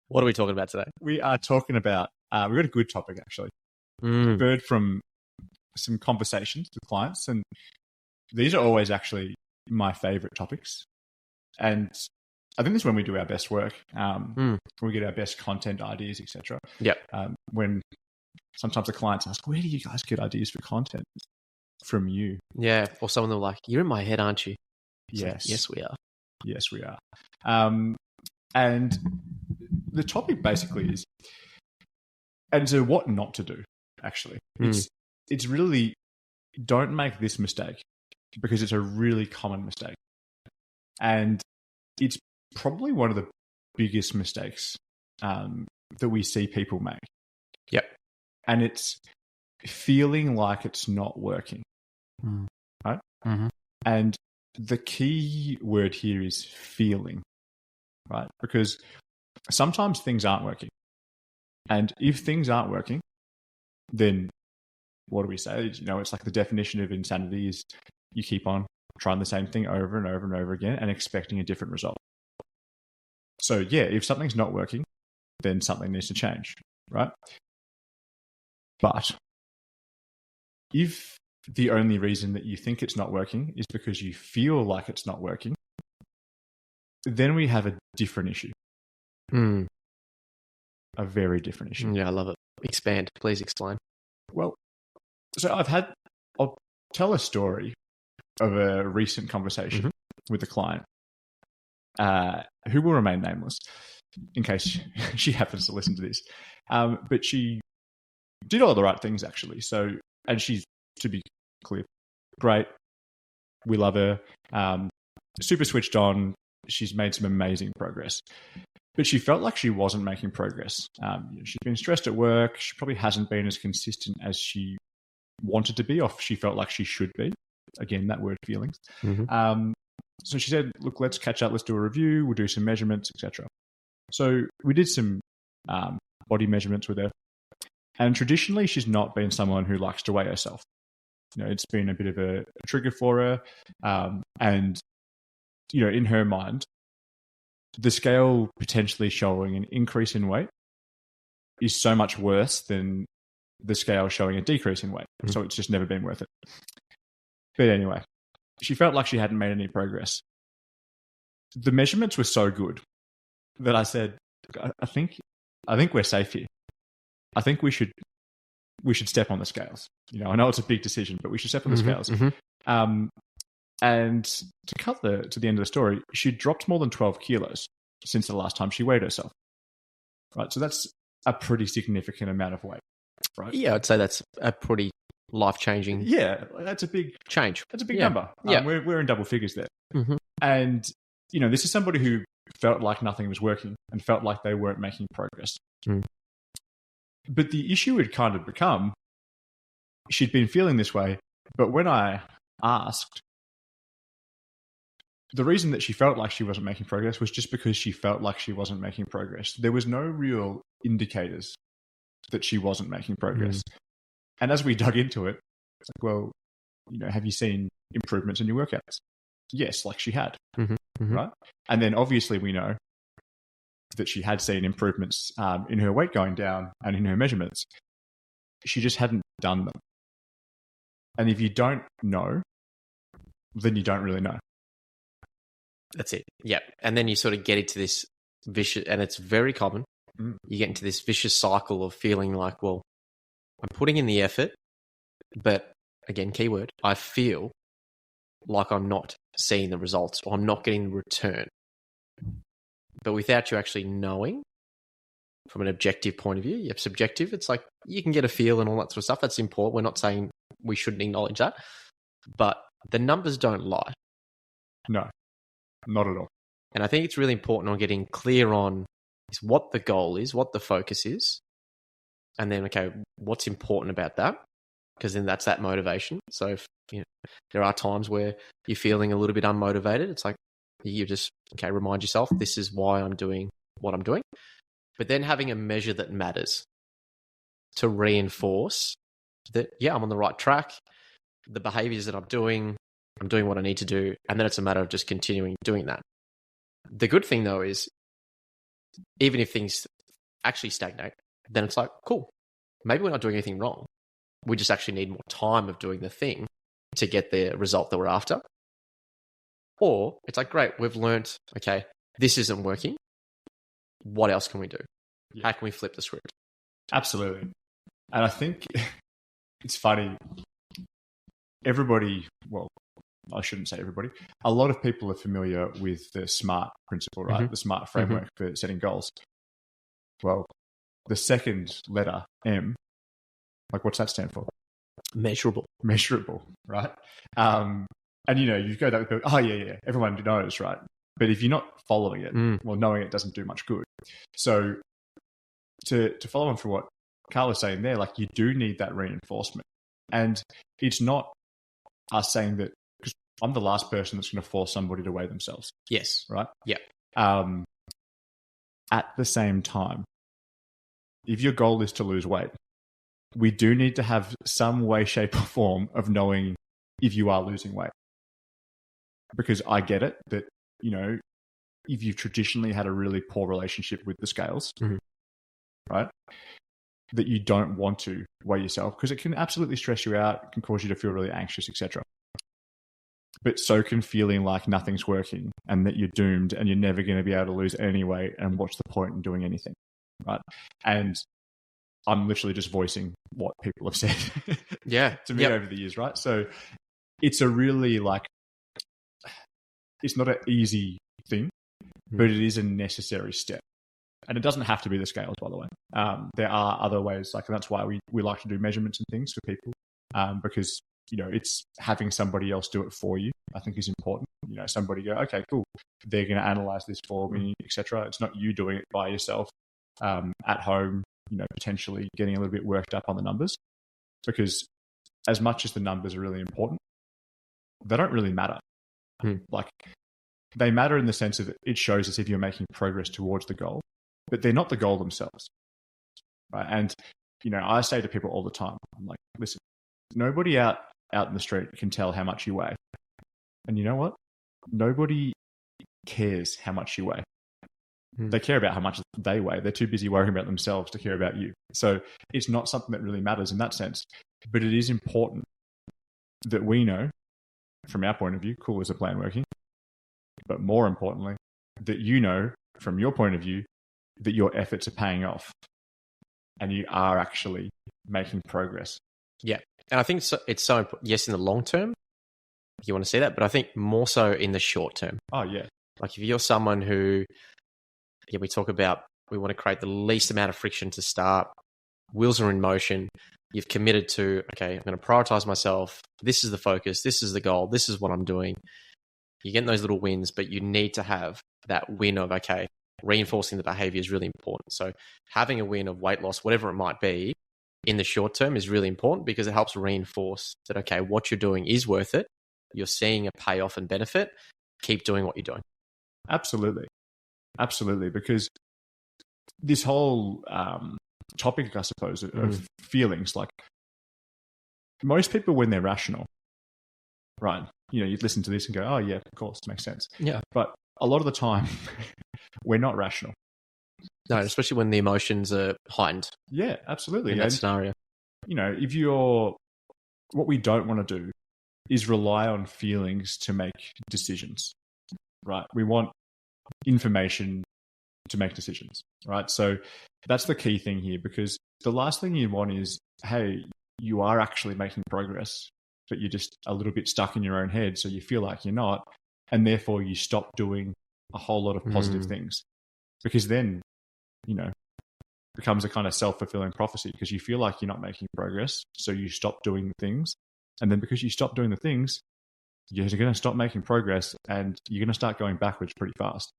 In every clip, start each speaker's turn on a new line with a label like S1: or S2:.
S1: What are we talking about today?
S2: We are talking about, we've got a good topic actually.
S1: Mm.
S2: Bird from some conversations with clients. And these are always actually my favorite topics. And I think this is when we do our best work, we get our best content ideas, etc.
S1: Yep.
S2: When sometimes the clients ask, where do you guys get ideas for content? From you.
S1: Yeah. Or someone will like, you're in my head, aren't you? It's
S2: Yes.
S1: like, yes, we are.
S2: Yes, we are. And the topic basically is, and so what not to do, actually. It's really, don't make this mistake because it's a really common mistake. And it's probably one of the biggest mistakes that we see people make.
S1: Yep.
S2: And it's feeling like it's not working. Right?
S1: Mm-hmm.
S2: And the key word here is feeling, right? Because sometimes things aren't working. And if things aren't working, then what do we say? You know, it's like the definition of insanity is you keep on trying the same thing over and over and over again and expecting a different result. So yeah, if something's not working, then something needs to change, right? But if the only reason that you think it's not working is because you feel like it's not working, then we have a different issue. A very different issue.
S1: Yeah, I love it. Expand. Please explain.
S2: Well, so I'll tell a story of a recent conversation with a client who will remain nameless in case she happens to listen to this. But she did all the right things, actually. So, and she's, to be clear, great. We love her. Super switched on. She's made some amazing progress. But she felt like she wasn't making progress. She'd been stressed at work. She probably hasn't been as consistent as she wanted to be, or she felt like she should be. Again, that word, feelings. So she said, look, let's catch up. Let's do a review. We'll do some measurements, etc. So we did some body measurements with her. And traditionally, she's not been someone who likes to weigh herself. You know, it's been a bit of a trigger for her. And, you know, in her mind, the scale potentially showing an increase in weight is so much worse than the scale showing a decrease in weight. So it's just never been worth it. But anyway, she felt like she hadn't made any progress. The measurements were so good that I said, I think we're safe here. I think we should step on the scales. You know, I know it's a big decision, but we should step on the scales. And to cut to the end of the story, she dropped more than 12 kilos since the last time she weighed herself. Right, so that's a pretty significant amount of weight. Right?
S1: Yeah, I'd say that's a pretty life-changing.
S2: Yeah, that's a big
S1: change.
S2: That's a big number.
S1: Yeah,
S2: we're in double figures there. And you know, this is somebody who felt like nothing was working and felt like they weren't making progress. But the issue had kind of become, she'd been feeling this way, but when I asked, the reason that she felt like she wasn't making progress was just because she felt like she wasn't making progress. There was no real indicators that she wasn't making progress. And as we dug into it, it's like, well, you know, have you seen improvements in your workouts? Yes, like she had, right? And then obviously we know that she had seen improvements in her weight going down and in her measurements. She just hadn't done them. And if you don't know, then you don't really know.
S1: That's it. Yeah. And then you sort of get into this vicious, and it's very common. You get into this vicious cycle of feeling like, well, I'm putting in the effort, but again, keyword, I feel like I'm not seeing the results or I'm not getting the return. But without you actually knowing from an objective point of view, you have subjective, it's like you can get a feel and all that sort of stuff. That's important. We're not saying we shouldn't acknowledge that. But the numbers don't lie.
S2: No, not at all.
S1: And I think it's really important on getting clear on is what the goal is, what the focus is, and then, okay, what's important about that? Because then that's that motivation. So if, you know, there are times where you're feeling a little bit unmotivated. It's like you just, okay, remind yourself, this is why I'm doing what I'm doing. But then having a measure that matters to reinforce that, yeah, I'm on the right track. The behaviors that I'm doing what I need to do. And then it's a matter of just continuing doing that. The good thing, though, is even if things actually stagnate, then it's like, cool, maybe we're not doing anything wrong. We just actually need more time of doing the thing to get the result that we're after. Or it's like, great, we've learned, okay, this isn't working. What else can we do? How can we flip the script?
S2: Absolutely. And I think it's funny. Everybody, well, I shouldn't say everybody. A lot of people are familiar with the SMART principle, right? Mm-hmm. The SMART framework for setting goals. Well, the second letter, M, like what's that stand for?
S1: Measurable.
S2: Measurable, right? And you go that with people, oh yeah, everyone knows, right? But if you're not following it, well, knowing it doesn't do much good. So to follow on from what Karl was saying there, like you do need that reinforcement. And it's not us saying that, because I'm the last person that's going to force somebody to weigh themselves.
S1: Yes.
S2: Right?
S1: Yeah.
S2: At the same time, if your goal is to lose weight, we do need to have some way, shape, or form of knowing if you are losing weight. Because I get it that, if you've traditionally had a really poor relationship with the scales, right, that you don't want to weigh yourself because it can absolutely stress you out, it can cause you to feel really anxious, etc. But so can feeling like nothing's working and that you're doomed and you're never going to be able to lose any weight, and what's the point in doing anything, right? And I'm literally just voicing what people have said to me over the years, right? So it's a really it's not an easy thing, but it is a necessary step. And it doesn't have to be the scales, by the way. There are other ways, and that's why we like to do measurements and things for people, because, it's having somebody else do it for you, I think is important. Somebody go, okay, cool, they're going to analyze this for me, etc. It's not you doing it by yourself at home, potentially getting a little bit worked up on the numbers, because as much as the numbers are really important, they don't really matter. They matter in the sense that it shows us if you're making progress towards the goal, but they're not the goal themselves, right? And, I say to people all the time, I'm like, listen, nobody out in the street can tell how much you weigh. And you know what? Nobody cares how much you weigh. They care about how much they weigh. They're too busy worrying about themselves to care about you. So it's not something that really matters in that sense, but it is important that we know, from our point of view, cool, is the plan working? But more importantly, that from your point of view, that your efforts are paying off and you are actually making progress.
S1: Yeah. And I think it's so important, yes, in the long term, you want to see that, but I think more so in the short term.
S2: Oh, yeah.
S1: Like if you're someone who, we talk about, we want to create the least amount of friction to start, wheels are in motion, you've committed to, okay, I'm going to prioritize myself. This is the focus. This is the goal. This is what I'm doing. You're getting those little wins, but you need to have that win of, okay, reinforcing the behavior is really important. So having a win of weight loss, whatever it might be, in the short term is really important because it helps reinforce that, okay, what you're doing is worth it. You're seeing a payoff and benefit. Keep doing what you're doing.
S2: Absolutely. Absolutely. Because this whole topic, I suppose, of feelings, like most people, when they're rational, right, you'd listen to this and go, oh, yeah, of course, makes sense. Yeah. But a lot of the time, we're not rational.
S1: No, especially when the emotions are heightened.
S2: Yeah, absolutely.
S1: In that scenario.
S2: What we don't want to do is rely on feelings to make decisions, right? We want information to make decisions, right? So that's the key thing here, because the last thing you want is, hey, you are actually making progress, but you're just a little bit stuck in your own head, so you feel like you're not, and therefore you stop doing a whole lot of positive things, because then, becomes a kind of self-fulfilling prophecy, because you feel like you're not making progress, so you stop doing the things, and then because you stop doing the things, you're going to stop making progress, and you're going to start going backwards pretty fast.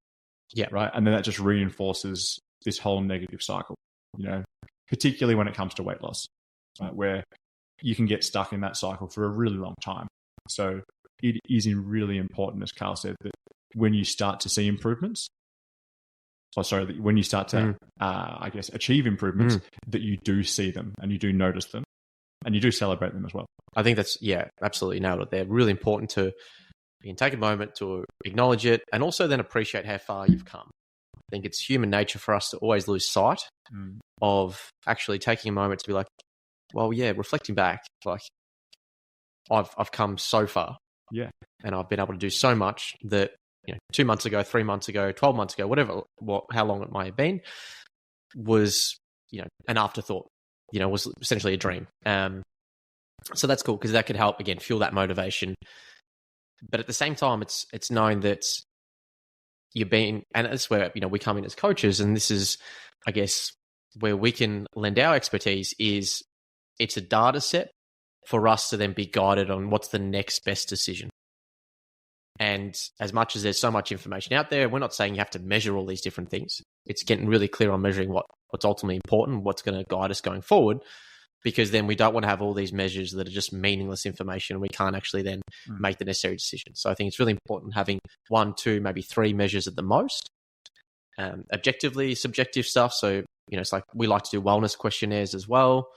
S1: Yeah.
S2: Right. And then that just reinforces this whole negative cycle, particularly when it comes to weight loss, right, where you can get stuck in that cycle for a really long time. So it is really important, as Karl said, that when you start to see improvements, when you start to, achieve improvements, that you do see them and you do notice them and you do celebrate them as well.
S1: I think that's, absolutely nailed it. They're really important to, you can take a moment to acknowledge it and also then appreciate how far you've come. think it's human nature for us to always lose sight of actually taking a moment to be like, well, yeah, reflecting back, like I've come so far.
S2: Yeah.
S1: And I've been able to do so much that, 2 months ago, 3 months ago, 12 months ago, whatever, how long it might have been, was, an afterthought, was essentially a dream. So that's cool because that could help, again, fuel that motivation. But at the same time, it's knowing that you're being, and that's where, we come in as coaches, and this is, I guess, where we can lend our expertise is it's a data set for us to then be guided on what's the next best decision. And as much as there's so much information out there, we're not saying you have to measure all these different things. It's getting really clear on measuring what's ultimately important, what's going to guide us going forward, because then we don't want to have all these measures that are just meaningless information and we can't actually then make the necessary decision. So I think it's really important having 1, 2, maybe 3 measures at the most. Objectively, subjective stuff. So, it's like we like to do wellness questionnaires as well.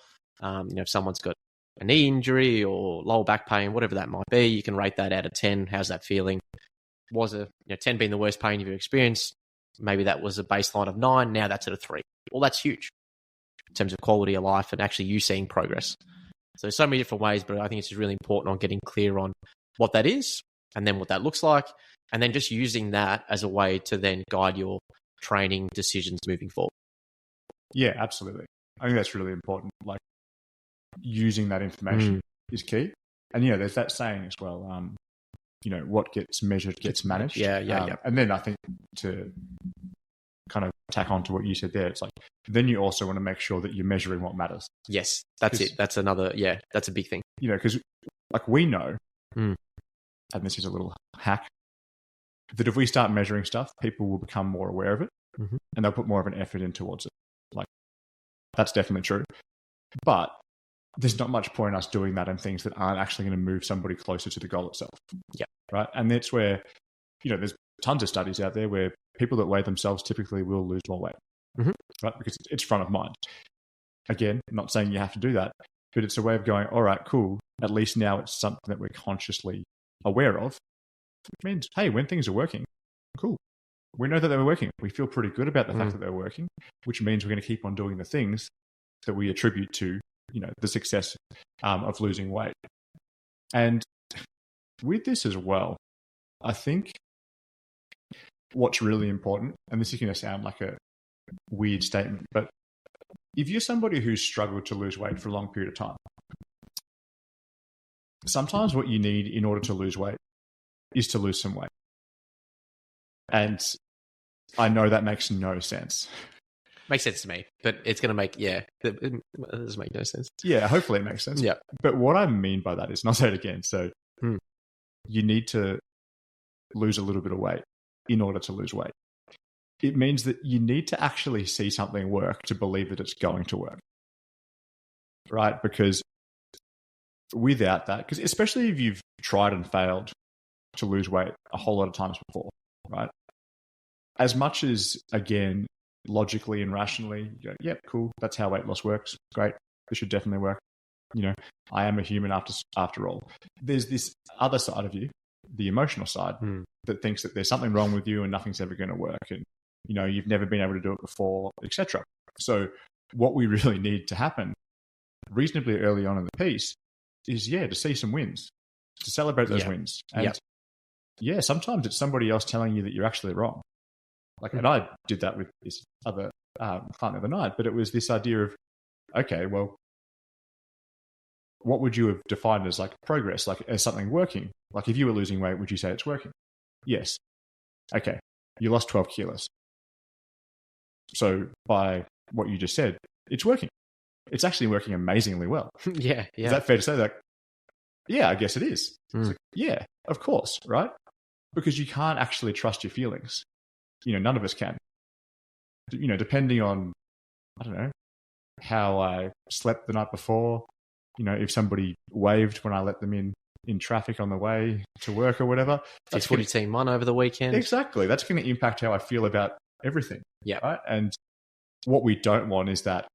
S1: If someone's got a knee injury or lower back pain, whatever that might be, you can rate that out of 10. How's that feeling? Was 10 being the worst pain you've experienced? Maybe that was a baseline of 9. Now that's at a 3. Well, that's huge in terms of quality of life and actually you seeing progress. So there's so many different ways, but I think it's just really important on getting clear on what that is and then what that looks like, and then just using that as a way to then guide your training decisions moving forward.
S2: Yeah, absolutely. I think that's really important. Like, using that information is key. And, there's that saying as well, what gets measured gets managed.
S1: Yeah.
S2: And then I think to kind of tack on to what you said there, it's like, then you also want to make sure that you're measuring what matters.
S1: Yes, that's it. That's another, that's a big thing.
S2: Because like we know, and this is a little hack, that if we start measuring stuff, people will become more aware of it and they'll put more of an effort in towards it. Like, that's definitely true. But there's not much point in us doing that in things that aren't actually going to move somebody closer to the goal itself.
S1: Yeah.
S2: Right. And that's where, there's tons of studies out there where people that weigh themselves typically will lose more weight. Right. Because it's front of mind. Again, I'm not saying you have to do that, but it's a way of going, all right, cool. At least now it's something that we're consciously aware of, which means, hey, when things are working, cool. We know that they're working. We feel pretty good about the fact that they're working, which means we're going to keep on doing the things that we attribute to, the success of losing weight. And with this as well, I think what's really important, and this is going to sound like a weird statement, but if you're somebody who's struggled to lose weight for a long period of time, sometimes what you need in order to lose weight is to lose some weight. And I know that makes no sense.
S1: Makes sense to me, but it's going to make, it doesn't make no sense.
S2: Yeah, hopefully it makes sense.
S1: Yeah.
S2: But what I mean by that is, and I'll say it again, so you need to lose a little bit of weight in order to lose weight. It means that you need to actually see something work to believe that it's going to work. Right? Because without that, because especially if you've tried and failed to lose weight a whole lot of times before, right? As much as, again, logically and rationally, you go, yep, cool, that's how weight loss works. Great, this should definitely work. I am a human after all. There's this other side of you, the emotional side, that thinks that there's something wrong with you and nothing's ever going to work, and you've never been able to do it before, etc. So what we really need to happen reasonably early on in the piece is, to see some wins, to celebrate those wins. And sometimes it's somebody else telling you that you're actually wrong. Like, and I did that with this other client the other night, but it was this idea of, okay, well, what would you have defined as like progress, like as something working? Like if you were losing weight, would you say it's working? Yes. Okay. You lost 12 kilos. So by what you just said, it's working. It's actually working amazingly well.
S1: Yeah.
S2: Is that fair to say? That? Yeah, I guess it is. It's like, yeah, of course, right? Because you can't actually trust your feelings. None of us can. Depending on, I don't know, how I slept the night before, if somebody waved when I let them in traffic on the way to work or whatever.
S1: That's footy team won over the weekend.
S2: Exactly. That's going to impact how I feel about everything.
S1: Yeah.
S2: Right? And what we don't want is that,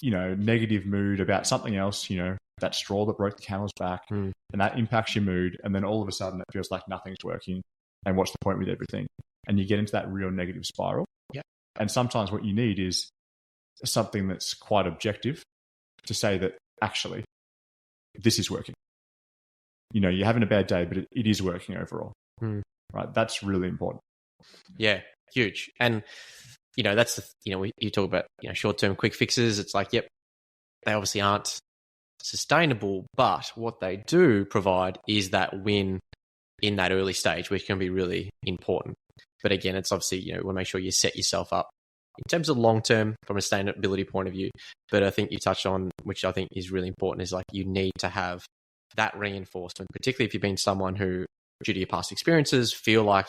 S2: negative mood about something else, that straw that broke the camel's back, and that impacts your mood. And then all of a sudden it feels like nothing's working. And what's the point with everything? and you get into that real negative spiral.
S1: Yeah.
S2: And sometimes what you need is something that's quite objective to say that actually this is working. You're having a bad day, but it is working overall. Right? That's really important.
S1: Yeah, huge. And, that's you talk about, short-term quick fixes. It's like, yep, they obviously aren't sustainable, but what they do provide is that win in that early stage, which can be really important. But again, it's obviously, you want to make sure you set yourself up in terms of long-term from a sustainability point of view. But I think you touched on, which I think is really important, is like you need to have that reinforcement, particularly if you've been someone who, due to your past experiences, feel like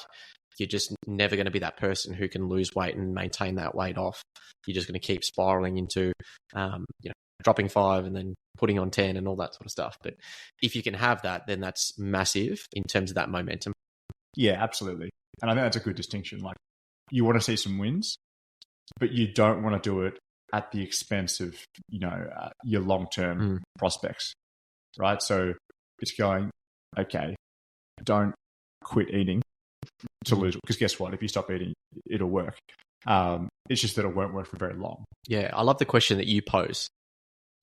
S1: you're just never going to be that person who can lose weight and maintain that weight off. You're just going to keep spiraling into, dropping 5 and then putting on 10 and all that sort of stuff. But if you can have that, then that's massive in terms of that momentum.
S2: Yeah, absolutely. And I think that's a good distinction. Like, you want to see some wins, but you don't want to do it at the expense of, your long-term prospects, right? So it's going, okay, don't quit eating to lose, because guess what? If you stop eating, it'll work. It's just that it won't work for very long.
S1: Yeah, I love the question that you pose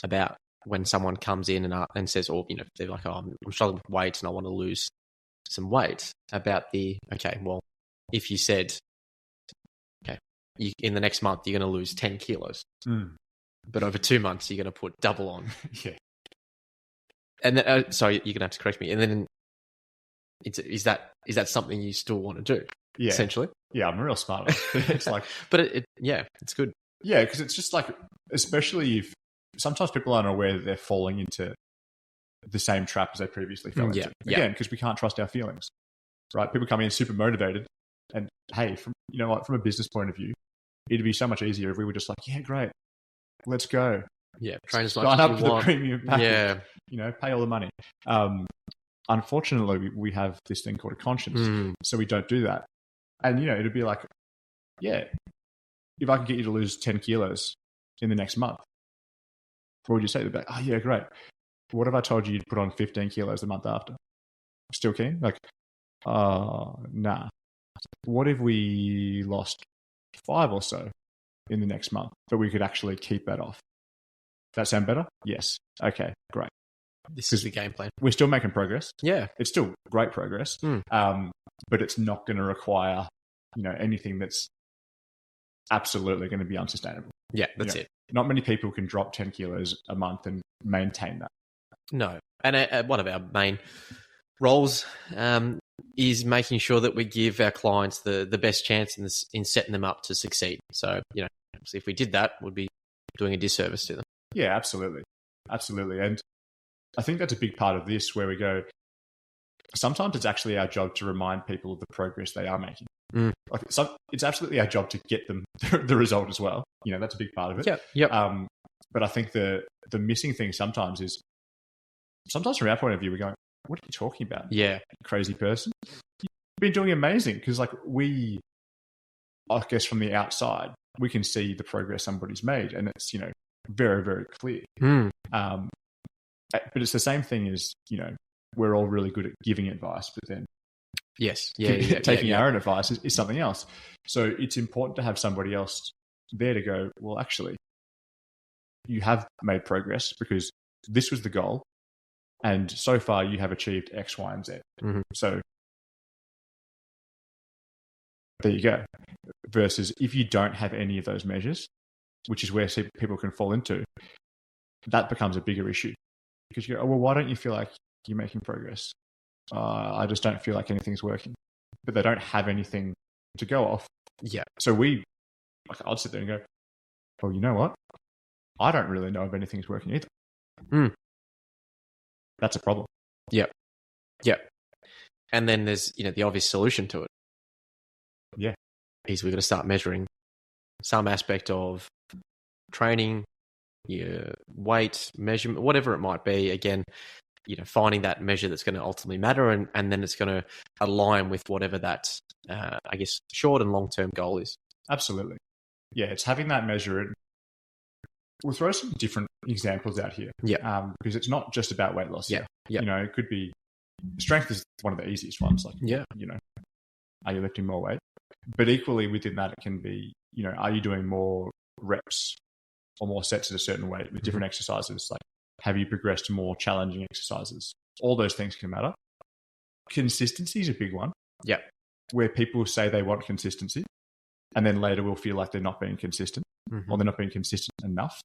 S1: about when someone comes in and says, or, they're like, oh, I'm struggling with weight and I want to lose some weight, about okay, well, if you said, okay, in the next month, you're going to lose 10 kilos, but over 2 months, you're going to put double on.
S2: Yeah.
S1: And then, sorry, you're going to have to correct me. And then is that something you still want to do?
S2: Yeah.
S1: Essentially.
S2: Yeah, I'm real smart. It's like,
S1: but it's good.
S2: Yeah, because it's just like, especially if sometimes people aren't aware that they're falling into the same trap as they previously fell into. Again, because we can't trust our feelings, right? People come in super motivated, and hey, from a business point of view, it'd be so much easier if we were just like, yeah, great, let's go.
S1: Yeah, train as much
S2: sign
S1: as
S2: up
S1: you
S2: for
S1: want.
S2: the premium package.
S1: Yeah,
S2: pay all the money. Unfortunately, we have this thing called a conscience, so we don't do that. And it'd be like, yeah, if I could get you to lose 10 kilos in the next month, what would you say? They'd be like, oh yeah, great. What if I told you you'd put on 15 kilos the month after? Still keen? Like, nah. What if we lost 5 or so in the next month, but we could actually keep that off? That sound better? Yes. Okay, great.
S1: This is the game plan.
S2: We're still making progress.
S1: Yeah.
S2: It's still great progress, but it's not going to require, anything that's absolutely going to be unsustainable.
S1: Yeah, that's it.
S2: Not many people can drop 10 kilos a month and maintain that.
S1: No. And one of our main roles is making sure that we give our clients the best chance in setting them up to succeed. So, if we did that, we'd be doing a disservice to them.
S2: Yeah, absolutely. Absolutely. And I think that's a big part of this, where we go, sometimes it's actually our job to remind people of the progress they are making. Like, it's absolutely our job to get them the result as well. That's a big part of it.
S1: Yep.
S2: But I think the missing thing sometimes is, sometimes from our point of view, we're going, what are you talking about?
S1: Yeah.
S2: Crazy person. You've been doing amazing. Because I guess from the outside, we can see the progress somebody's made, and it's, very, very clear. But it's the same thing as, we're all really good at giving advice, but then
S1: yes,
S2: taking our own advice is something else. So it's important to have somebody else there to go, well, actually, you have made progress because this was the goal, and so far you have achieved X, Y, and Z. So there you go. Versus if you don't have any of those measures, which is where people can fall into, that becomes a bigger issue. Because you go, oh, well, why don't you feel like you're making progress? I just don't feel like anything's working. But they don't have anything to go off.
S1: Yeah.
S2: So I'd sit there and go, well, you know what? I don't really know if anything's working either. That's a problem.
S1: Yep. And then there's, the obvious solution to it.
S2: Yeah.
S1: Is we've got to start measuring some aspect of training, your weight, measurement, whatever it might be. Again, finding that measure that's going to ultimately matter, and then it's going to align with whatever that, I guess, short and long-term goal is.
S2: Absolutely. Yeah, it's having that measure. And we'll throw some different examples out here.
S1: Yeah.
S2: Because it's not just about weight loss.
S1: Yeah.
S2: It could be, strength is one of the easiest ones. Like,
S1: yeah.
S2: Are you lifting more weight? But equally within that, it can be, are you doing more reps or more sets at a certain weight with different exercises? Like, have you progressed to more challenging exercises? All those things can matter. Consistency is a big one.
S1: Yeah.
S2: Where people say they want consistency and then later will feel like they're not being consistent or they're not being consistent enough.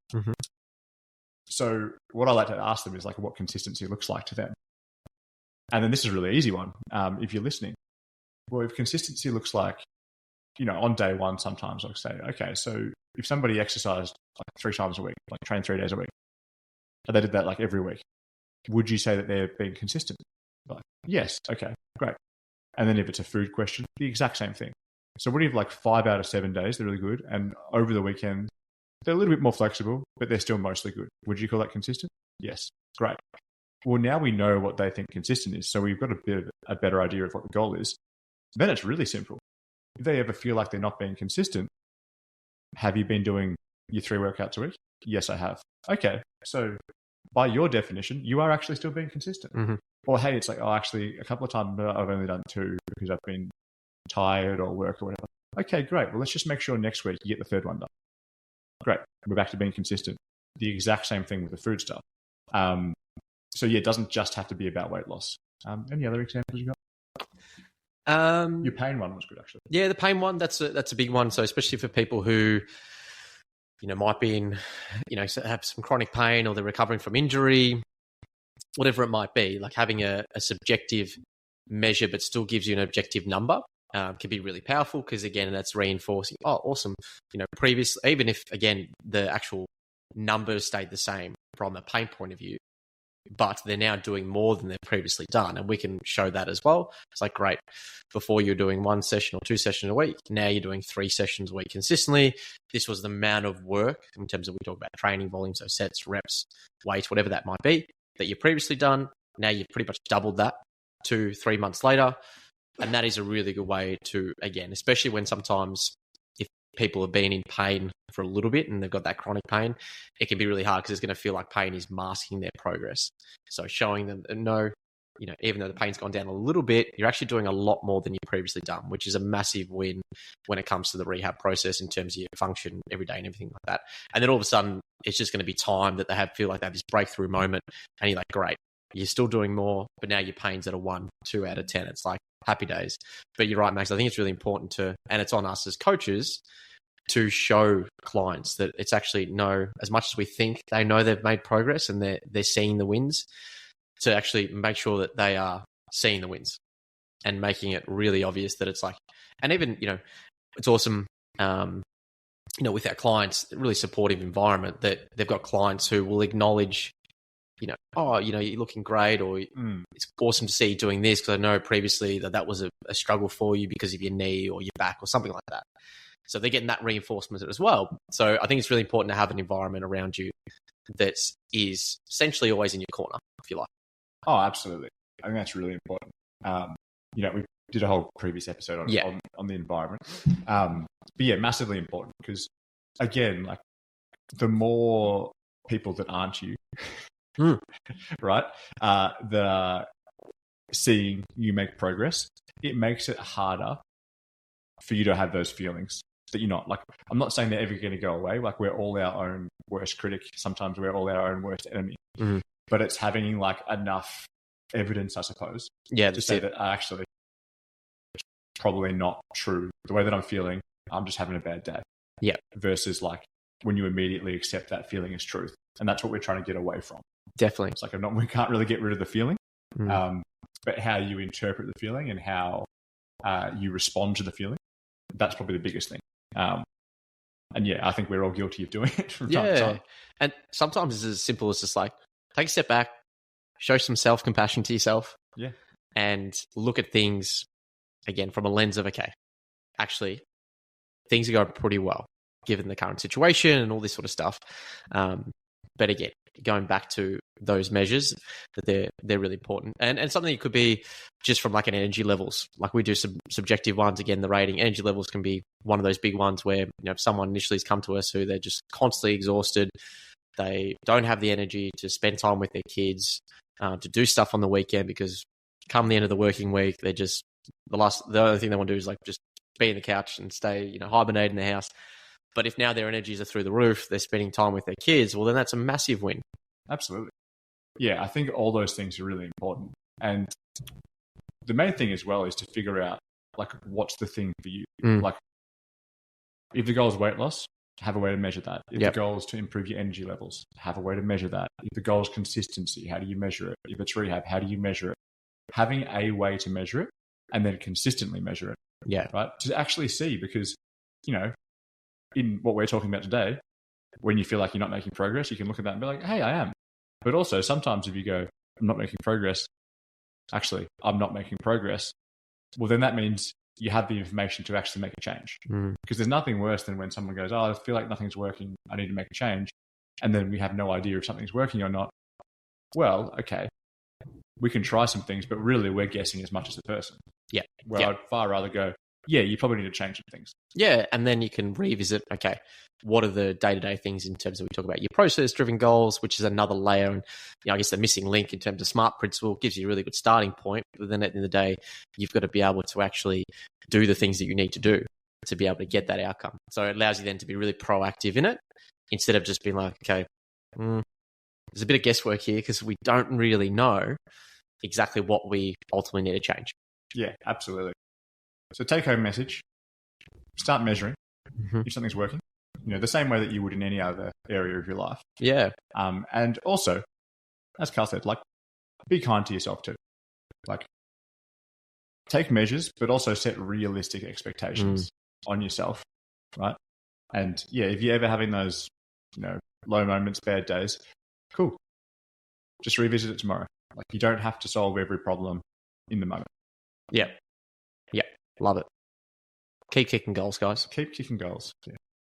S2: So what I like to ask them is like what consistency looks like to them. And then this is a really easy one. If you're listening, well, if consistency looks like, on day one, sometimes I'll say, okay, so if somebody exercised like 3 times a week, like trained 3 days a week, and they did that like every week, would you say that they're being consistent? Like, yes. Okay, great. And then if it's a food question, the exact same thing. So what if like 5 out of 7 days, they're really good. And over the weekend, they're a little bit more flexible, but they're still mostly good. Would you call that consistent? Yes. Great. Well, now we know what they think consistent is. So we've got a better idea of what the goal is. Then it's really simple. If they ever feel like they're not being consistent, have you been doing your 3 workouts a week? Yes, I have. Okay. So by your definition, you are actually still being consistent. Or hey, it's like, oh, actually, a couple of times I've only done 2 because I've been tired or work or whatever. Okay, great. Well, let's just make sure next week you get the 3rd one done. Great. We're back to being consistent. The exact same thing with the food stuff. So yeah, it doesn't just have to be about weight loss. Any other examples you got? Your pain one was good, actually.
S1: Yeah, the pain one, that's a big one. So especially for people who, might be in, have some chronic pain or they're recovering from injury, whatever it might be, like having a subjective measure but still gives you an objective number can be really powerful because, again, that's reinforcing, oh, awesome. Previously, even if, again, the actual numbers stayed the same from a pain point of view, but they're now doing more than they've previously done. And we can show that as well. It's like, great, before you're doing 1 session or 2 sessions a week, now you're doing 3 sessions a week consistently. This was the amount of work in terms of, we talk about training volume, so sets, reps, weight, whatever that might be, that you've previously done. Now you've pretty much doubled that 2-3 months later. And that is a really good way to, again, especially when sometimes if people have been in pain for a little bit and they've got that chronic pain, it can be really hard because it's going to feel like pain is masking their progress. So showing them, no, even though the pain's gone down a little bit, you're actually doing a lot more than you've previously done, which is a massive win when it comes to the rehab process in terms of your function every day and everything like that. And then all of a sudden, it's just going to be time that they feel like they have this breakthrough moment and you're like, great, you're still doing more, but now your pain's at a 1, 2 out of 10. It's like happy days. But you're right, Max. I think it's really important and it's on us as coaches to show clients that it's actually as much as we think they know they've made progress and they're seeing the wins, to actually make sure that they are seeing the wins and making it really obvious that it's like, and even, it's awesome, with our clients, really supportive environment that they've got clients who will acknowledge, you're looking great, or it's awesome to see you doing this because I know previously that was a struggle for you because of your knee or your back or something like that. So they're getting that reinforcement as well. So I think it's really important to have an environment around you that is essentially always in your corner, if you like.
S2: Oh, absolutely. I think that's really important. We did a whole previous episode on the environment. But yeah, massively important because, again, like the more people that aren't you, right, that are seeing you make progress, it makes it harder for you to have those feelings that you're not. Like, I'm not saying they're ever going to go away. Like, we're all our own worst critic. Sometimes we're all our own worst enemy. But it's having like enough evidence, I suppose, to say that actually it's probably not true. The way that I'm feeling, I'm just having a bad day.
S1: Yeah.
S2: Versus like when you immediately accept that feeling as truth. And that's what we're trying to get away from.
S1: Definitely.
S2: It's like we can't really get rid of the feeling, but how you interpret the feeling and how you respond to the feeling, that's probably the biggest thing. And yeah, I think we're all guilty of doing it from time to time.
S1: And sometimes it's as simple as just like, take a step back, show some self-compassion to yourself, and look at things, again, from a lens of, okay, actually, things are going pretty well, given the current situation and all this sort of stuff. But again, going back to those measures, that they're really important. And something that could be just from like an energy levels. Like we do some subjective ones, again, the rating. Energy levels can be one of those big ones where, if someone initially has come to us who they're just constantly exhausted, they don't have the energy to spend time with their kids, to do stuff on the weekend because come the end of the working week, they're just the only thing they want to do is like just be in the couch and stay, hibernate in the house. But if now their energies are through the roof, they're spending time with their kids, well, then that's a massive win.
S2: Absolutely. Yeah, I think all those things are really important. And the main thing as well is to figure out, like, what's the thing for you? Like, if the goal is weight loss, have a way to measure that. If the goal is to improve your energy levels, have a way to measure that. If the goal is consistency, how do you measure it? If it's rehab, how do you measure it? Having a way to measure it and then consistently measure it.
S1: Yeah.
S2: Right? To actually see, because, in what we're talking about today, when you feel like you're not making progress, you can look at that and be like, hey, I am. But also sometimes if you go, I'm not making progress, actually, I'm not making progress, well, then that means you have the information to actually make a change. Because there's nothing worse than when someone goes, I feel like nothing's working, I need to make a change. And then we have no idea if something's working or not. Well, okay, we can try some things, but really we're guessing as much as the person.
S1: Yeah.
S2: Where I'd far rather go, yeah, you probably need to change some things.
S1: Yeah, and then you can revisit, okay, what are the day-to-day things in terms of, we talk about your process-driven goals, which is another layer, and I guess the missing link in terms of SMART principle gives you a really good starting point, but then at the end of the day, you've got to be able to actually do the things that you need to do to be able to get that outcome. So it allows you then to be really proactive in it, instead of just being like, okay, there's a bit of guesswork here because we don't really know exactly what we ultimately need to change.
S2: Yeah, absolutely. So take-home message, start measuring if something's working, the same way that you would in any other area of your life.
S1: Yeah.
S2: And also, as Karl said, like, be kind to yourself too. Like, take measures, but also set realistic expectations on yourself, right? And yeah, if you're ever having those, low moments, bad days, cool. Just revisit it tomorrow. Like, you don't have to solve every problem in the moment.
S1: Yeah. Yeah. Love it. Keep kicking goals, guys.
S2: Keep kicking goals. Yeah.